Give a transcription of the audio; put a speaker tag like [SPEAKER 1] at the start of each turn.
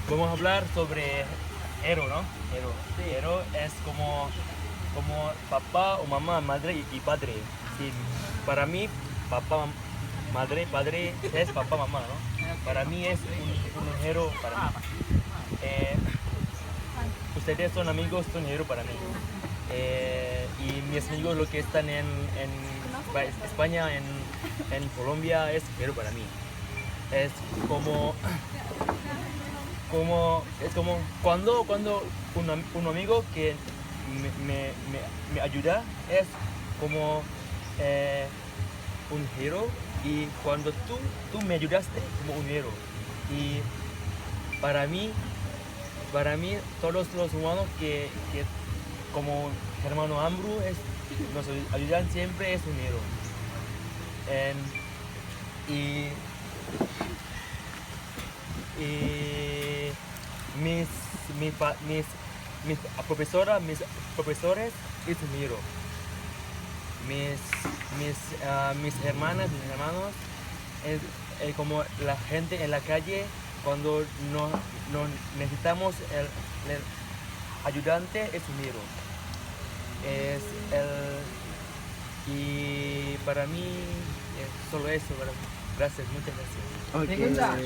[SPEAKER 1] Vamos a hablar sobre héroe, ¿no? Héroe.
[SPEAKER 2] Sí.
[SPEAKER 1] Héroe es como papá o mamá, madre y padre. Sí, para mí, papá, madre, padre es papá, mamá, ¿no? Para mí es un héroe para mí. Ustedes son amigos, son héroe para mí. Y mis amigos lo que están en España, en Colombia, es héroe para mí. Es es como cuando un amigo que me ayuda es como un héroe, y cuando tú me ayudaste como un héroe. Y para mí todos los humanos que como hermano Ambru nos ayudan siempre es un héroe. Y y mis profesores es un héroe. Mis hermanas, mis hermanos, es como la gente en la calle cuando no necesitamos el ayudante, es un héroe. Y para mí es solo eso. Gracias, muchas gracias.
[SPEAKER 2] Pregunta.